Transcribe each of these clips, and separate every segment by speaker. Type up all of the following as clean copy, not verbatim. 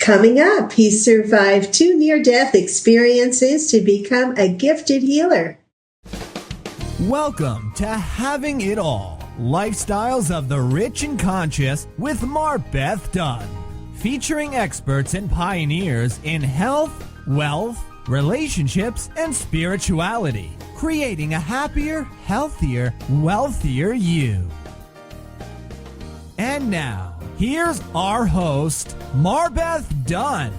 Speaker 1: Coming up, he survived 2 near-death experiences to become a gifted healer.
Speaker 2: Welcome to Having It All, Lifestyles of the Rich and Conscious with MarBeth Dunn, featuring experts and pioneers in health, wealth, relationships, and spirituality, creating a happier, healthier, wealthier you. And now, here's our host, MarBeth Dunn.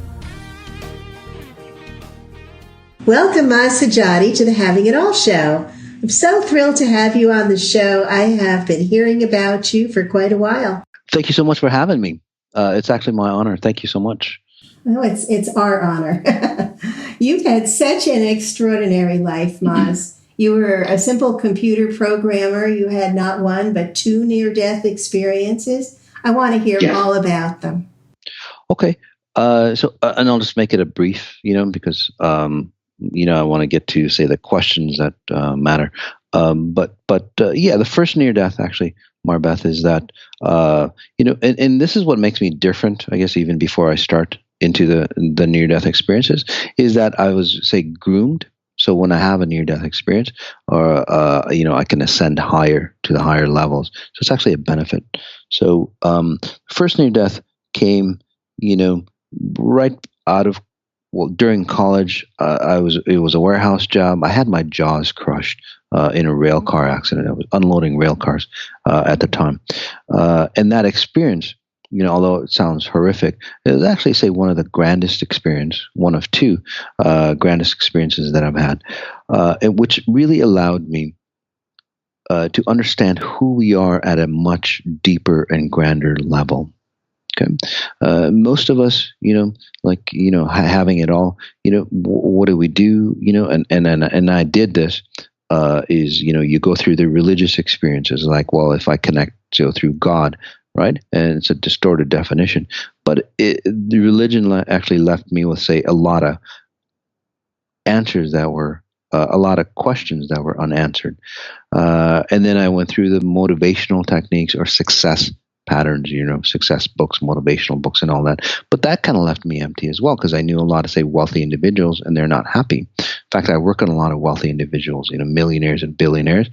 Speaker 1: Welcome, Mas Sajady, to the Having It All Show. I'm so thrilled to have you on the show. I have been hearing about you for quite a while.
Speaker 3: Thank you so much for having me. It's actually my honor. Thank you so much.
Speaker 1: Oh, it's our honor. You've had such an extraordinary life, Mas. You were a simple computer programmer. You had not one, but 2 near-death experiences. I want to hear all about them.
Speaker 3: Okay. And I'll just make it a brief, because, I want to get to, say, the questions that matter. But the first near-death, actually, MarBeth, is that, and this is what makes me different, I guess, even before I start into the near-death experiences, is that I was, say, groomed. So when I have a near-death experience, or I can ascend higher to the higher levels. So it's actually a benefit. So first near-death came, right out of during college. It was a warehouse job. I had my jaws crushed in a rail car accident. I was unloading rail cars at the time, and that experience, although it sounds horrific, it was actually, say, one of the grandest one of 2 grandest experiences that I've had, and which really allowed me to understand who we are at a much deeper and grander level. Okay, most of us, having it all, what do we do? And I did this. Is you go through the religious experiences, like, well, if I connect through God. Right, and it's a distorted definition, but the religion actually left me with, say, a lot of answers that were a lot of questions that were unanswered, and then I went through the motivational techniques or success patterns, success books, motivational books, and all that. But that kind of left me empty as well, because I knew a lot of, say, wealthy individuals, and they're not happy. In fact, I work on a lot of wealthy individuals, millionaires and billionaires.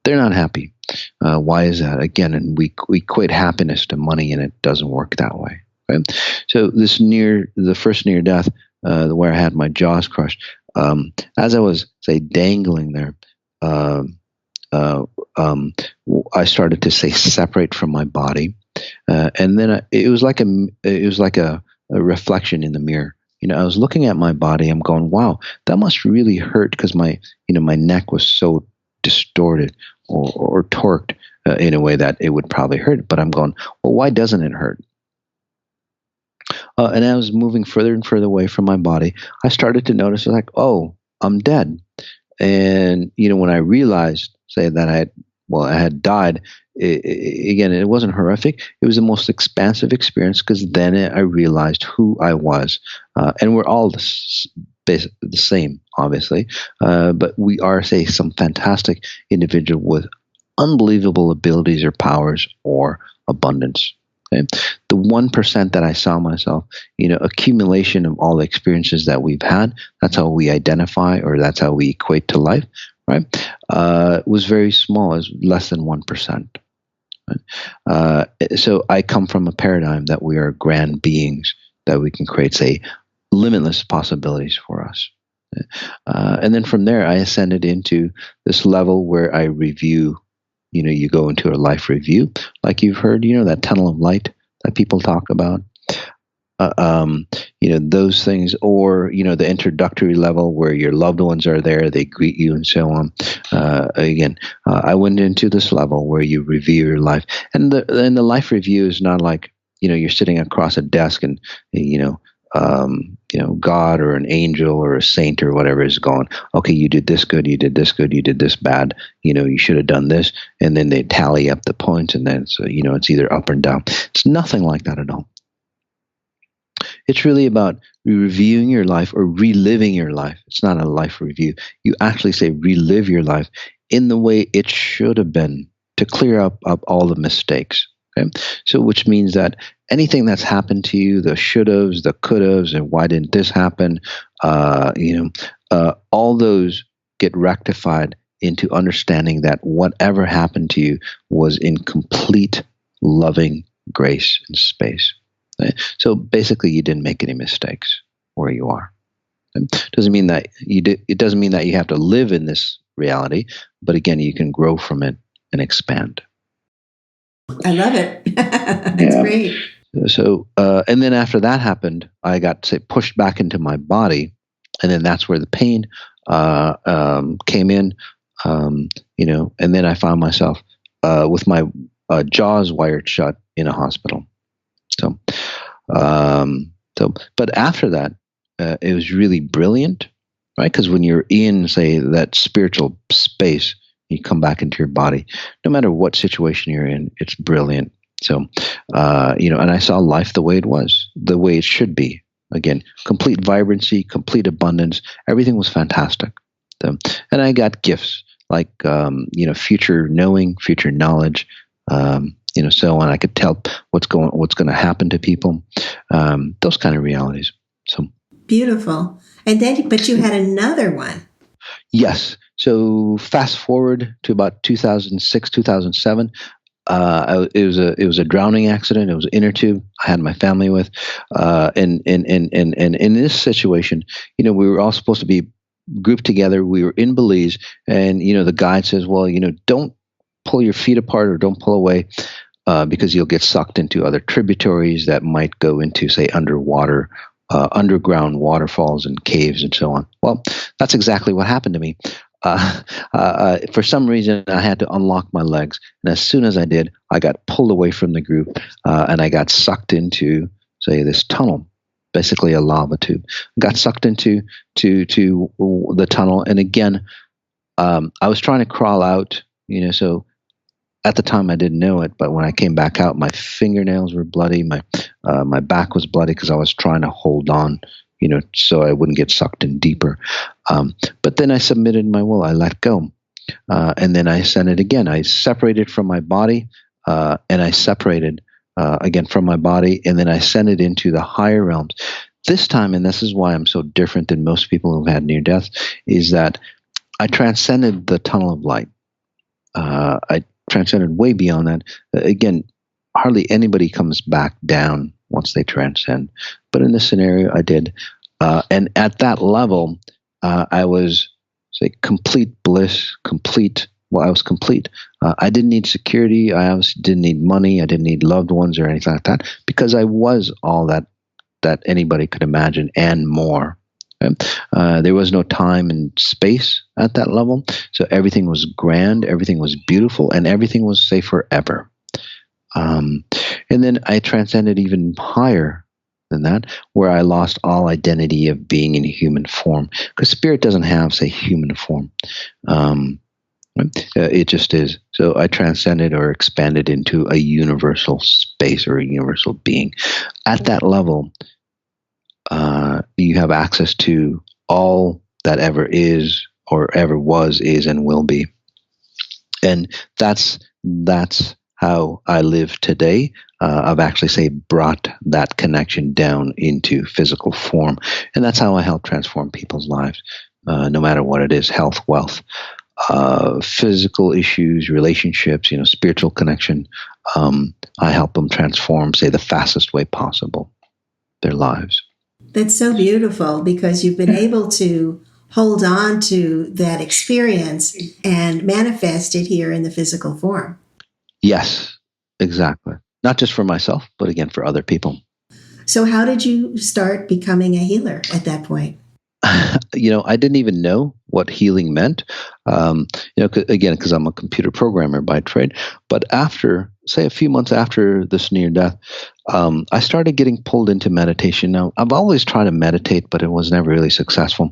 Speaker 3: They're not happy. Why is that? Again, and we equate happiness to money, and it doesn't work that way. Right? So the first near death, where I had my jaws crushed, as I was, say, dangling there, I started to, say, separate from my body, and then it was like a reflection in the mirror. I was looking at my body. I'm going, wow, that must really hurt, because my neck was so distorted or torqued in a way that it would probably hurt. But I'm going, well, why doesn't it hurt? And I was moving further and further away from my body. I started to notice, like, oh, I'm dead. And when I realized, say, that I had died, again, it wasn't horrific. It was the most expansive experience, because then I realized who I was, and we're all the same, obviously, but we are, say, some fantastic individual with unbelievable abilities or powers or abundance. Okay? The 1% that I saw myself, accumulation of all the experiences that we've had, that's how we identify, or that's how we equate to life, right? Was very small, as less than 1%. Right? So I come from a paradigm that we are grand beings, that we can create, say, limitless possibilities for us. And then from there, I ascended into this level where I review, you go into a life review, like you've heard, that tunnel of light that people talk about, those things, or, the introductory level where your loved ones are there, they greet you and so on. I went into this level where you review your life, and the life review is not like, you're sitting across a desk and, God or an angel or a saint or whatever is going, okay, you did this good, you did this good, you did this bad, you should have done this. And then they tally up the points, and then it's either up or down. It's nothing like that at all. It's really about reviewing your life or reliving your life. It's not a life review. You actually say relive your life in the way it should have been, to clear up all the mistakes. Okay? So which means that anything that's happened to you, the should-haves, the could-haves, and why didn't this happen, all those get rectified into understanding that whatever happened to you was in complete loving grace and space. Right? So basically, you didn't make any mistakes where you are. It doesn't mean that it doesn't mean that you have to live in this reality, but again, you can grow from it and expand.
Speaker 1: I love it. That's great.
Speaker 3: So, and then after that happened, I got pushed back into my body, and then that's where the pain came in. And then I found myself with my jaws wired shut in a hospital. So, but after that, it was really brilliant, right? Because when you're in, say, that spiritual space, you come back into your body. No matter what situation you're in, it's brilliant. So, and I saw life the way it was, the way it should be. Again, complete vibrancy, complete abundance. Everything was fantastic. So, and I got gifts like, future knowing, future knowledge, so on. I could tell what's going to happen to people. Those kind of realities. So
Speaker 1: beautiful. And then, but you had another one.
Speaker 3: Yes. So fast forward to about 2006, 2007. It was a drowning accident. It was an inner tube I had my family with, and in this situation, we were all supposed to be grouped together. We were in Belize, and the guide says, well, don't pull your feet apart or don't pull away, because you'll get sucked into other tributaries that might go into, say, underground waterfalls and caves and so on. Well, that's exactly what happened to me. For some reason, I had to unlock my legs, and as soon as I did, I got pulled away from the group, and I got sucked into, say, this tunnel, basically a lava tube. I got sucked into the tunnel, and again, I was trying to crawl out, so at the time I didn't know it, but when I came back out, my fingernails were bloody, my back was bloody because I was trying to hold on, so I wouldn't get sucked in deeper. But then I submitted my will. I let go. And then I ascended again. I separated from my body, and I separated again from my body, and then I ascended into the higher realms. This time, and this is why I'm so different than most people who've had near death, is that I transcended the tunnel of light. I transcended way beyond that. Again, hardly anybody comes back down once they transcend. But in this scenario, I did. And at that level, I was, say, complete bliss, I was complete. I didn't need security. I obviously didn't need money. I didn't need loved ones or anything like that, because I was all that anybody could imagine and more. There was no time and space at that level. So everything was grand, everything was beautiful, and everything was, say, forever. And then I transcended even higher than that, where I lost all identity of being in human form, because spirit doesn't have, say, human form. It just is. So I transcended or expanded into a universal space or a universal being. At that level, you have access to all that ever is or ever was, is, and will be. And that's how I live today. I've actually, say, brought that connection down into physical form. And that's how I help transform people's lives, no matter what it is: health, wealth, physical issues, relationships, spiritual connection. I help them transform, say, the fastest way possible, their lives.
Speaker 1: That's so beautiful, because you've been able to hold on to that experience and manifest it here in the physical form.
Speaker 3: Yes, exactly. Not just for myself, but again, for other people.
Speaker 1: So how did you start becoming a healer at that point?
Speaker 3: I didn't even know what healing meant, again, because I'm a computer programmer by trade. But after, say, a few months after this near death, I started getting pulled into meditation. Now, I've always tried to meditate, but it was never really successful.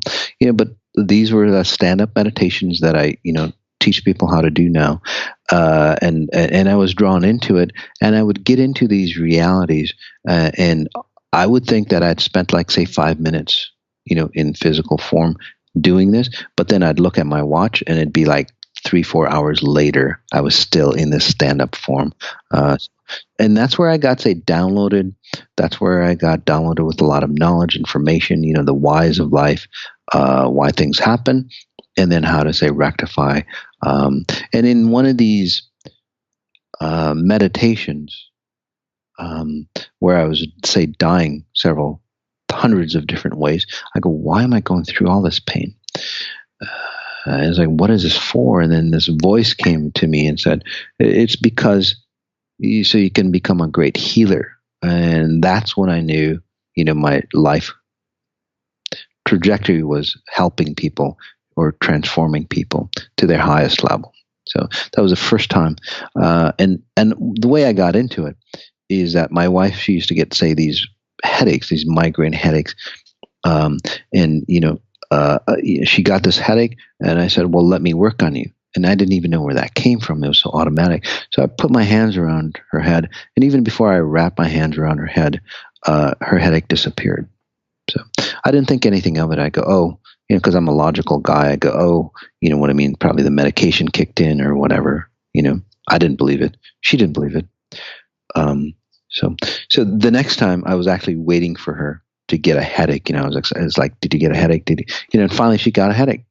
Speaker 3: But these were the stand-up meditations that I, teach people how to do now. And I was drawn into it, and I would get into these realities, and I would think that I'd spent, like, say, 5 minutes, in physical form doing this, but then I'd look at my watch and it'd be like 3-4 hours later, I was still in this stand-up form. And that's where I got, say, downloaded. That's where I got downloaded with a lot of knowledge, information, the whys of life, why things happen, and then how to, say, rectify. And in one of these meditations, where I was, say, dying several hundreds of different ways, I go, why am I going through all this pain? I was like, what is this for? And then this voice came to me and said, it's because so you can become a great healer. And that's when I knew, my life trajectory was helping people or transforming people to their highest level. So that was the first time. And the way I got into it is that my wife, she used to get, say, these headaches, these migraine headaches. She got this headache, and I said, well, let me work on you. And I didn't even know where that came from. It was so automatic. So I put my hands around her head, and even before I wrapped my hands around her head, her headache disappeared. So I didn't think anything of it. I go, oh, because I'm a logical guy. I go, oh, what I mean? Probably the medication kicked in or whatever. I didn't believe it. She didn't believe it. So the next time I was actually waiting for her to get a headache. I was like, did you get a headache? And finally she got a headache.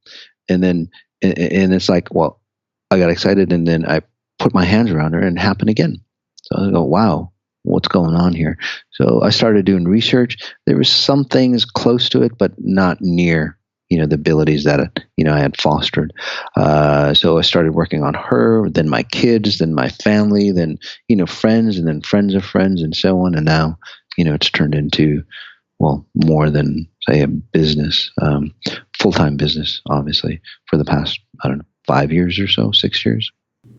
Speaker 3: And then, and it's like, well, I got excited, and then I put my hands around her, and it happened again. So I go, wow, what's going on here? So I started doing research. There was some things close to it, but not near, the abilities that, I had fostered. So I started working on her, then my kids, then my family, then, friends, and then friends of friends, and so on. And now, it's turned into, well, more than, say, a business, full-time business, obviously, for the past, 5 years or so, 6 years.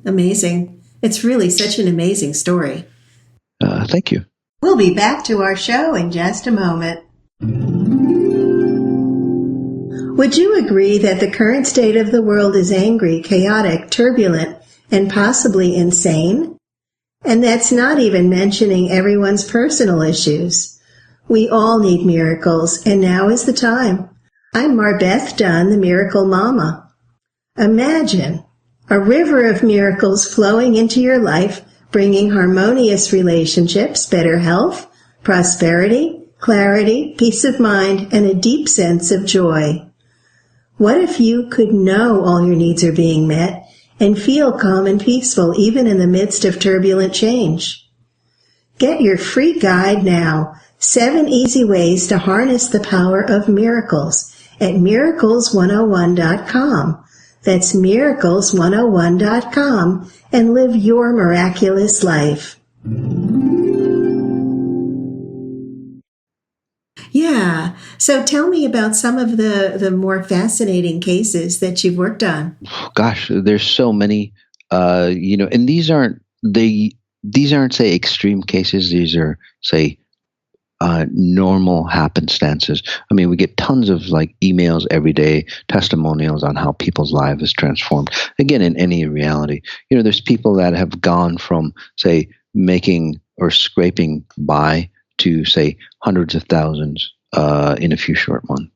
Speaker 1: Amazing. It's really such an amazing story.
Speaker 3: Thank you.
Speaker 1: We'll be back to our show in just a moment. Would you agree that the current state of the world is angry, chaotic, turbulent, and possibly insane? And that's not even mentioning everyone's personal issues. We all need miracles, and now is the time. I'm MarBeth Dunn, the Miracle Mama. Imagine a river of miracles flowing into your life, bringing harmonious relationships, better health, prosperity, clarity, peace of mind, and a deep sense of joy. What if you could know all your needs are being met and feel calm and peaceful even in the midst of turbulent change? Get your free guide now, 7 easy ways to harness the power of miracles at miracles101.com. That's miracles101.com, and live your miraculous life. Yeah. So tell me about some of the more fascinating cases that you've worked on.
Speaker 3: Gosh, there's so many, and these aren't, say, extreme cases. These are, say, normal happenstances. I mean, we get tons of emails every day, testimonials on how people's lives is transformed. Again, in any reality, there's people that have gone from, say, making or scraping by to, say, hundreds of thousands in a few short months.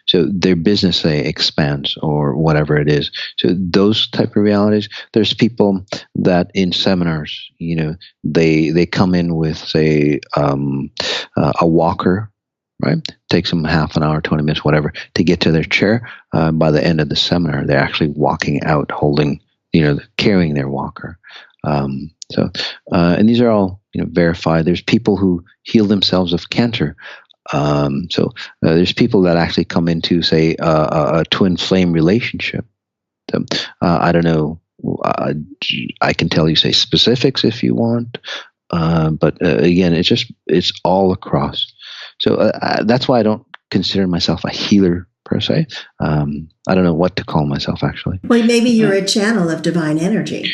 Speaker 3: So their business, say, expands or whatever it is. So those type of realities. There's people that in seminars, they come in with, say, a walker, right? Takes them half an hour, 20 minutes, whatever, to get to their chair. By the end of the seminar, they're actually walking out, holding, carrying their walker. And these are all, verified. There's people who heal themselves of cancer. There's people that actually come into, say, a twin flame relationship. I don't know. I can tell you, say, specifics if you want. But again, it's all across. So that's why I don't consider myself a healer per se. I don't know what to call myself, actually.
Speaker 1: Well, maybe you're a channel of divine energy.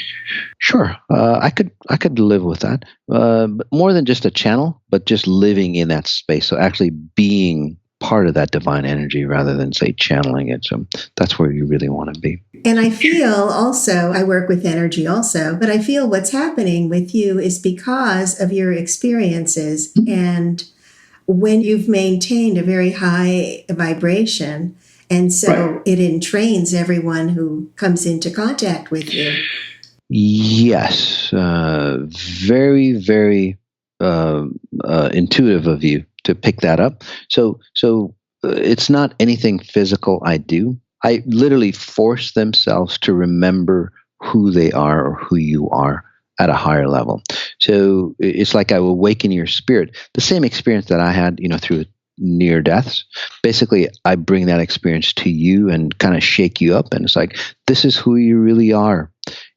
Speaker 3: Sure, I could live with that. But more than just a channel, but just living in that space. So actually being part of that divine energy rather than, say, channeling it. So that's where you really want to be.
Speaker 1: And I feel also, I work with energy also, but I feel what's happening with you is because of your experiences. And when you've maintained a very high vibration, and so it entrains everyone who comes into contact with you.
Speaker 3: Yes, very, very intuitive of you to pick that up. So it's not anything physical I do. I literally force themselves to remember who they are or who you are at a higher level. So it's like I awaken your spirit. The same experience that I had, through near deaths. Basically, I bring that experience to you and kind of shake you up, and it's like, this is who you really are.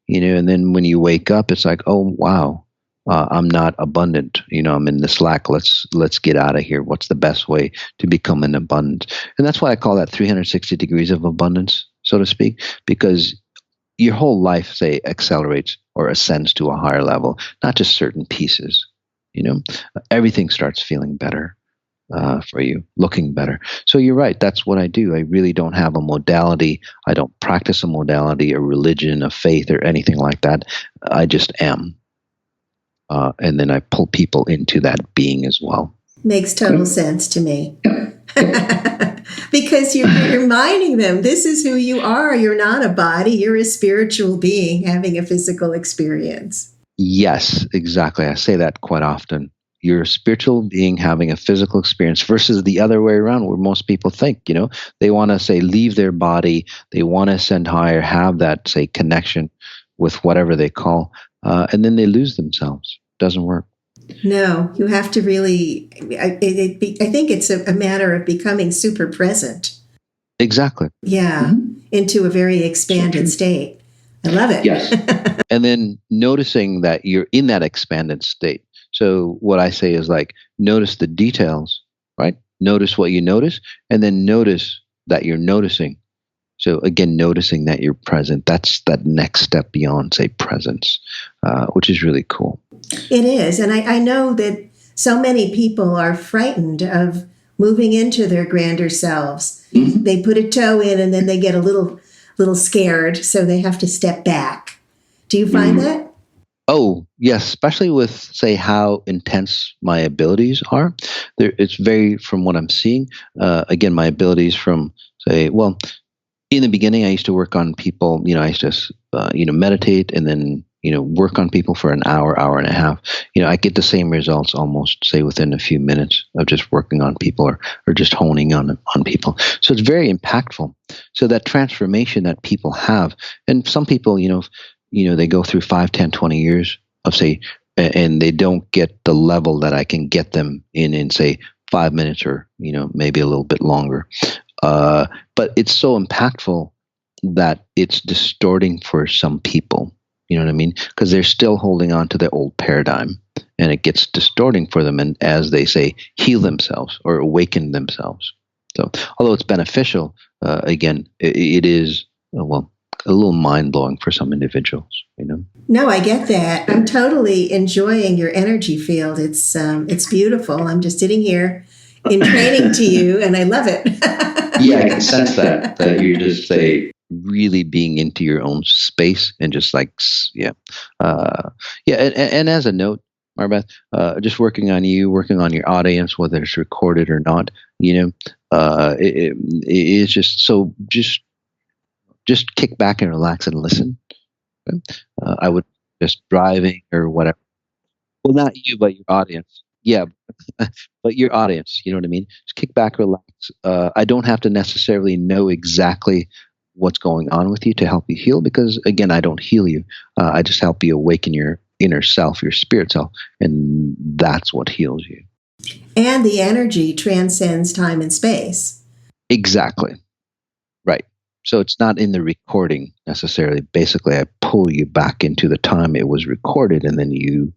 Speaker 3: And then when you wake up, it's like, oh wow, I'm not abundant. I'm in this lack. Let's get out of here. What's the best way to become an abundant? And that's why I call that 360 degrees of abundance, so to speak, because your whole life, say, accelerates or ascends to a higher level, not just certain pieces. Everything starts feeling better for you, looking better. So you're right. That's what I do. I really don't have a modality. I don't practice a modality, a religion, a faith, or anything like that. I just am. And then I pull people into that being as well.
Speaker 1: Makes total sense to me. Because you're reminding them, this is who you are. You're not a body. You're a spiritual being having a physical experience.
Speaker 3: Yes, exactly. I say that quite often. You're a spiritual being having a physical experience versus the other way around, where most people think, they want to, say, leave their body. They want to ascend higher, have that, say, connection with whatever they call, and then they lose themselves. Doesn't work.
Speaker 1: No, you have to really, I think it's a matter of becoming super present.
Speaker 3: Exactly.
Speaker 1: Yeah, into a very expanded state. I love it.
Speaker 3: Yes. And then noticing that you're in that expanded state. So what I say is, like, notice the details, right? Notice what you notice, and then notice that you're noticing. So again, noticing that you're present. That's that next step beyond, say, presence, which is really cool.
Speaker 1: It is. And I know that so many people are frightened of moving into their grander selves. Mm-hmm. They put a toe in and then they get a little scared, so they have to step back. Do you find that?
Speaker 3: Oh, yes, especially with, say, how intense my abilities are. It's very, from what I'm seeing, again, my abilities from, say, well, in the beginning, I used to work on people, I used to, meditate and then, work on people for an hour, hour and a half. I get the same results almost, say, within a few minutes of just working on people or just honing on people. So it's very impactful. So that transformation that people have, and some people, they go through 5, 10, 20 years of, say, and they don't get the level that I can get them in, say, 5 minutes or, maybe a little bit longer. But it's so impactful that it's distorting for some people. You know what I mean? Because they're still holding on to their old paradigm, and it gets distorting for them. And as they say, heal themselves or awaken themselves. So, although it's beneficial, again, it is, a little mind blowing for some individuals.
Speaker 1: No, I get that. I'm totally enjoying your energy field. It's beautiful. I'm just sitting here in training to you, and I love it.
Speaker 3: Yeah, I can sense that you're just, say, really being into your own space and just like, and as a note, MarBeth, just working on you, working on your audience, whether it's recorded or not, it is just so, just kick back and relax and listen. Okay? I would just driving or whatever. Well, not you, but your audience. Yeah, but your audience, you know what I mean? Just kick back, relax. I don't have to necessarily know exactly what's going on with you to help you heal, because, again, I don't heal you. I just help you awaken your inner self, your spirit self, and that's what heals you.
Speaker 1: And the energy transcends time and space.
Speaker 3: Exactly. Right. So it's not in the recording necessarily. Basically, I pull you back into the time it was recorded, and then you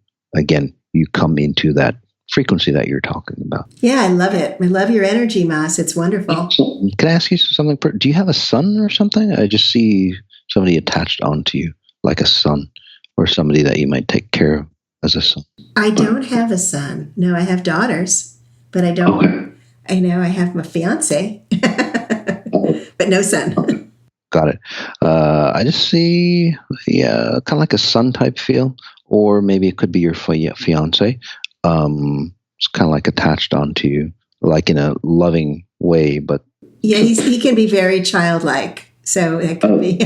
Speaker 3: come into that frequency that you're talking about.
Speaker 1: Yeah, I love it. I love your energy, Mas. It's wonderful.
Speaker 3: Can I ask you something? Do you have a son or something? I just see somebody attached onto you, like a son, or somebody that you might take care of as a son.
Speaker 1: I don't have a son. No, I have daughters, but I don't. Okay. I know I have my fiance, but no son.
Speaker 3: Got it. I just see, kind of like a son type feel, or maybe it could be your fiance. It's kind of like attached onto you, like in a loving way, but
Speaker 1: yeah, he can be very childlike, so it could be.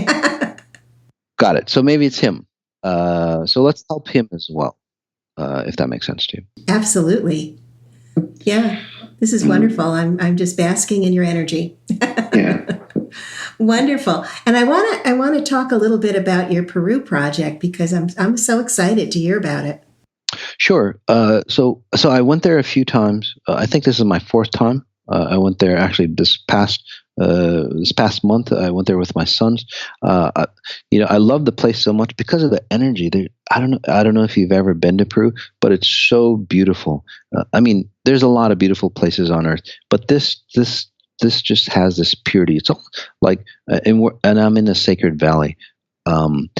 Speaker 3: Got it. So maybe it's him. So let's help him as well, if that makes sense to you.
Speaker 1: Absolutely. Yeah. This is wonderful. I'm just basking in your energy.
Speaker 3: Yeah.
Speaker 1: Wonderful. And I want to talk a little bit about your Peru project because I'm so excited to hear about it.
Speaker 3: Sure. So I went there a few times. I think this is my fourth time. I went there actually this past month. I went there with my sons. I love the place so much because of the energy. There, I don't know if you've ever been to Peru, but it's so beautiful. I mean, there's a lot of beautiful places on earth, but this just has this purity. It's all like, and I'm in the Sacred Valley, and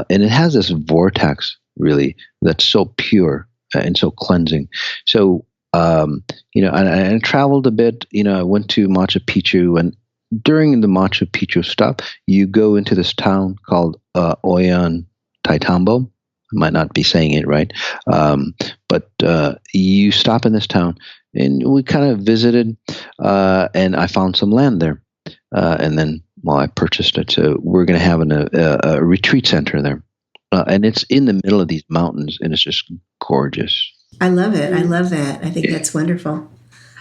Speaker 3: it has this vortex really that's so pure and so cleansing. So I traveled a bit. I went to Machu Picchu, and during the Machu Picchu stop, you go into this town called Oyan Taitambo. I might not be saying it right, but you stop in this town, and we kind of visited, and I found some land there, and then I purchased it. So we're going to have a retreat center there, and it's in the middle of these mountains, and it's just gorgeous.
Speaker 1: I love it. I love that. I think that's wonderful.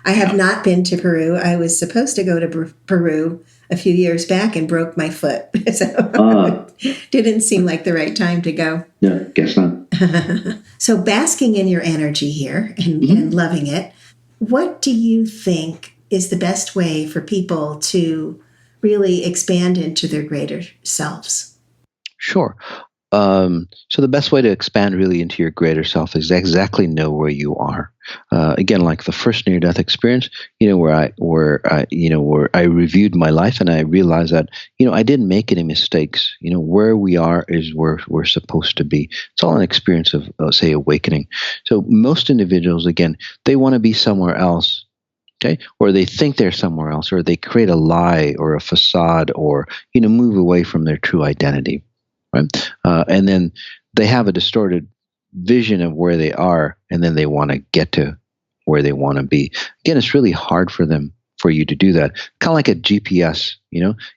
Speaker 1: I have not been to Peru. I was supposed to go to Peru a few years back and broke my foot. So didn't seem like the right time to go.
Speaker 3: Yeah, guess not.
Speaker 1: So basking in your energy here and loving it, what do you think is the best way for people to really expand into their greater selves?
Speaker 3: Sure. So the best way to expand really into your greater self is exactly know where you are. Again, like the first near-death experience, where I reviewed my life and I realized that, I didn't make any mistakes. Where we are is where we're supposed to be. It's all an experience of, say, awakening. So most individuals, again, they want to be somewhere else. Okay, or they think they're somewhere else, or they create a lie or a facade, or move away from their true identity. Right, and then they have a distorted vision of where they are, and then they want to get to where they want to be. Again, it's really hard for you to do that. Kind of like a GPS.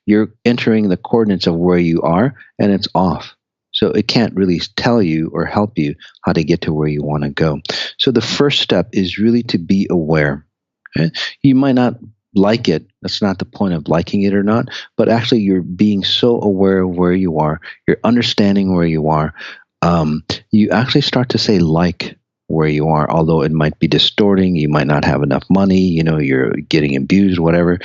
Speaker 3: You're entering the coordinates of where you are, and it's off, so it can't really tell you or help you how to get to where you want to go. So the first step is really to be aware. Okay? You might not like it. That's not the point of liking it or not, but actually you're being so aware of where you are, you're understanding where you are. You actually start to say like where you are, although it might be distorting. You might not have enough money, you're getting abused, whatever,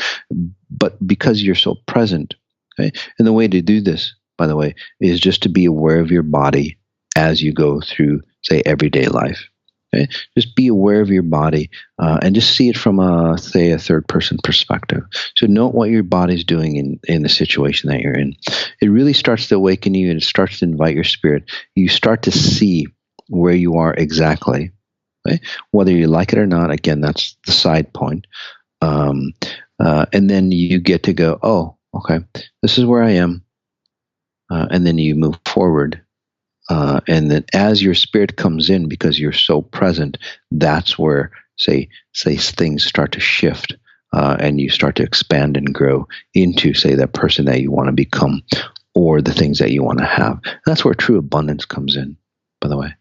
Speaker 3: but because you're so present. Okay. And the way to do this, by the way, is just to be aware of your body as you go through, say, everyday life. Okay? Just be aware of your body and just see it from a third-person perspective. So note what your body's doing in the situation that you're in. It really starts to awaken you, and it starts to invite your spirit. You start to see where you are exactly. Okay? Whether you like it or not, again, that's the side point. And then you get to go, oh, okay, this is where I am. And then you move forward. And then as your spirit comes in, because you're so present, that's where, say things start to shift, and you start to expand and grow into, say, that person that you want to become, or the things that you want to have. That's where true abundance comes in, by the way.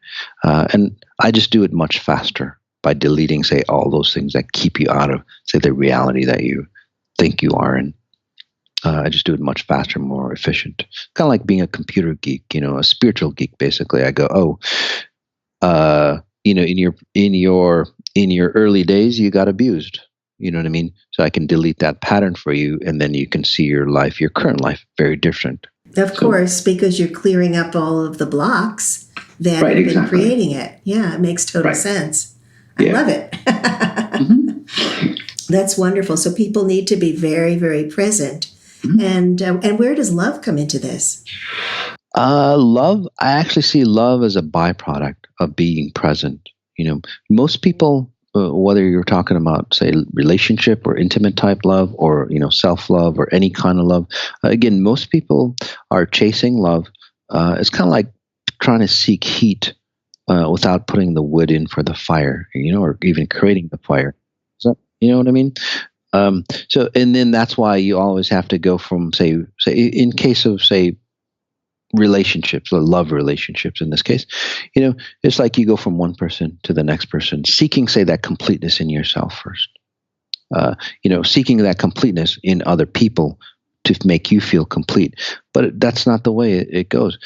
Speaker 3: And I just do it much faster by deleting, say, all those things that keep you out of, say, the reality that you think you are in. I just do it much faster, more efficient. Kind of like being a computer geek, a spiritual geek. Basically, I go, in your early days, you got abused. You know what I mean? So I can delete that pattern for you, and then you can see your current life, very different.
Speaker 1: Of course, because you're clearing up all of the blocks that have been creating it. Yeah, it makes total sense. I love it. That's wonderful. So people need to be very, very present. And where does love come into this?
Speaker 3: Love, I actually see love as a byproduct of being present. Most people, whether you're talking about, say, relationship or intimate type love, or self-love, or any kind of love, again, most people are chasing love. It's kind of like trying to seek heat without putting the wood in for the fire, or even creating the fire. So, you know what I mean? So, and then that's why you always have to go from, say, in case of, say, relationships, or love relationships in this case, it's like you go from one person to the next person, seeking, say, that completeness in yourself first. Seeking that completeness in other people to make you feel complete. But that's not the way it goes.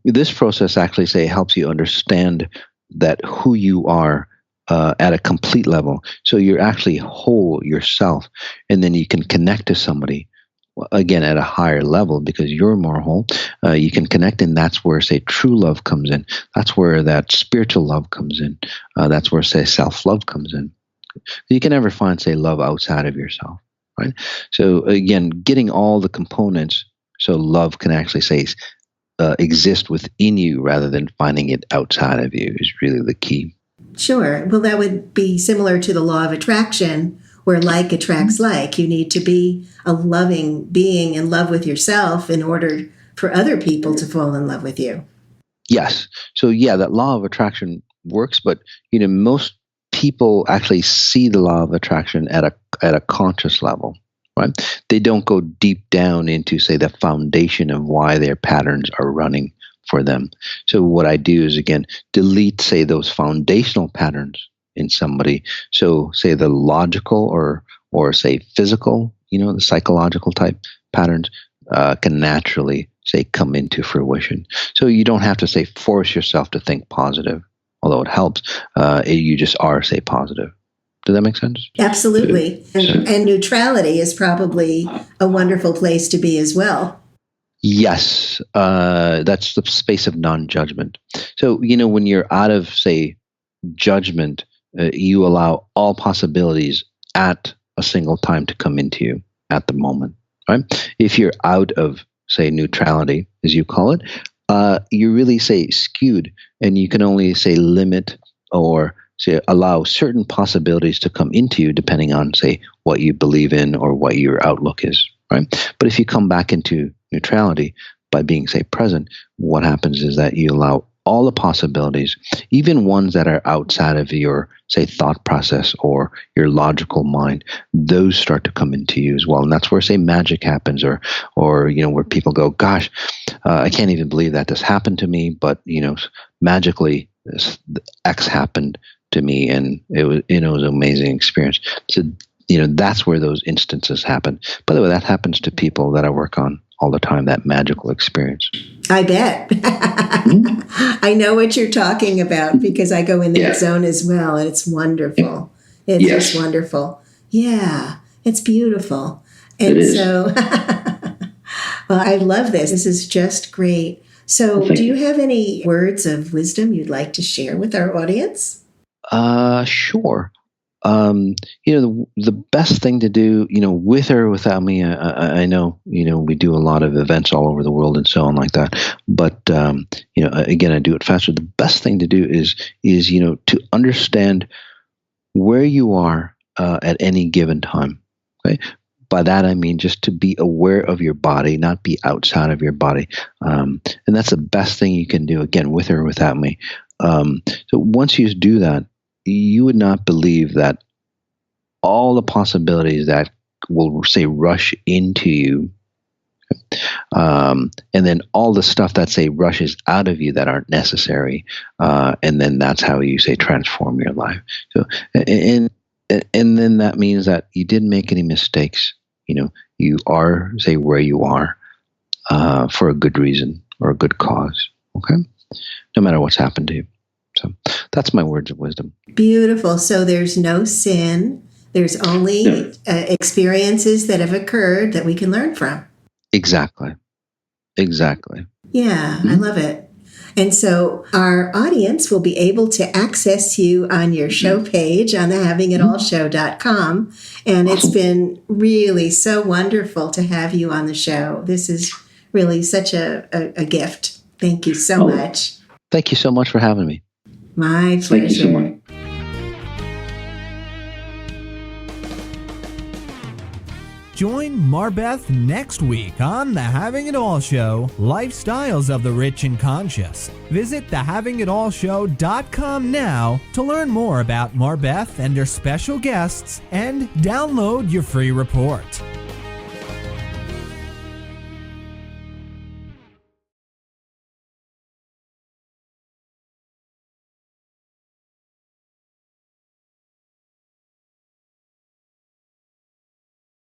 Speaker 3: This process actually, say, helps you understand that who you are at a complete level. So you're actually whole yourself, and then you can connect to somebody again at a higher level because you're more whole. You can connect, and that's where, say, true love comes in. That's where that spiritual love comes in. That's where, say, self-love comes in. You can never find, say, love outside of yourself, right? So again, getting all the components so love can actually, say, exist within you rather than finding it outside of you is really the key.
Speaker 1: Sure. Well, that would be similar to the law of attraction, where like attracts like. You need to be a loving being in love with yourself in order for other people to fall in love with you.
Speaker 3: Yes. So yeah, that law of attraction works, but most people actually see the law of attraction at a conscious level, right? They don't go deep down into, say, the foundation of why their patterns are running for them. So what I do is, again, delete, say, those foundational patterns in somebody. So, say, the logical or say physical, the psychological type patterns can naturally, say, come into fruition. So you don't have to, say, force yourself to think positive, although it helps. You just are, say, positive. Does that make sense?
Speaker 1: Absolutely. And neutrality is probably a wonderful place to be as well.
Speaker 3: Yes. That's the space of non-judgment. So, when you're out of, say, judgment, you allow all possibilities at a single time to come into you at the moment, right? If you're out of, say, neutrality, as you call it, you're really, say, skewed, and you can only, say, limit or, say, allow certain possibilities to come into you depending on, say, what you believe in or what your outlook is, right? But if you come back into neutrality by being, say, present, what happens is that you allow all the possibilities, even ones that are outside of your, say, thought process or your logical mind, those start to come into you as well. And that's where, say, magic happens, or where people go, gosh, I can't even believe that this happened to me, but, magically this X happened to me, and it was an amazing experience. So, that's where those instances happen. By the way, that happens to people that I work on all the time, that magical experience.
Speaker 1: I bet. I know what you're talking about because I go in that zone as well, and it's wonderful. It's just wonderful. Yeah, it's beautiful. And so, well, I love this. This is just great. So do you have any words of wisdom you'd like to share with our audience?
Speaker 3: Sure. The best thing to do, with or without me, I know, we do a lot of events all over the world and so on like that. But, again, I do it faster. The best thing to do is, to understand where you are at any given time. Okay. By that, I mean just to be aware of your body, not be outside of your body. And that's the best thing you can do, again, with or without me. So once you do that, you would not believe that all the possibilities that will, say, rush into you, and then all the stuff that, say, rushes out of you that aren't necessary, and then that's how you, say, transform your life. So, and then that means that you didn't make any mistakes. You are, say, where you are for a good reason or a good cause. Okay, no matter what's happened to you. So that's my words of wisdom. Beautiful.
Speaker 1: So there's no sin. There's only experiences that have occurred that we can learn from.
Speaker 3: Exactly.
Speaker 1: Yeah, I love it. And so our audience will be able to access you on your show page on TheHavingItAllShow.com. And it's been really so wonderful to have you on the show. This is really such a gift. Thank you so much.
Speaker 3: Thank you so much for having me.
Speaker 1: My pleasure.
Speaker 3: Thank you so much.
Speaker 2: Join MarBeth next week on The Having It All Show, Lifestyles of the Rich and Conscious. Visit TheHavingItAllShow.com now to learn more about MarBeth and her special guests and download your free report.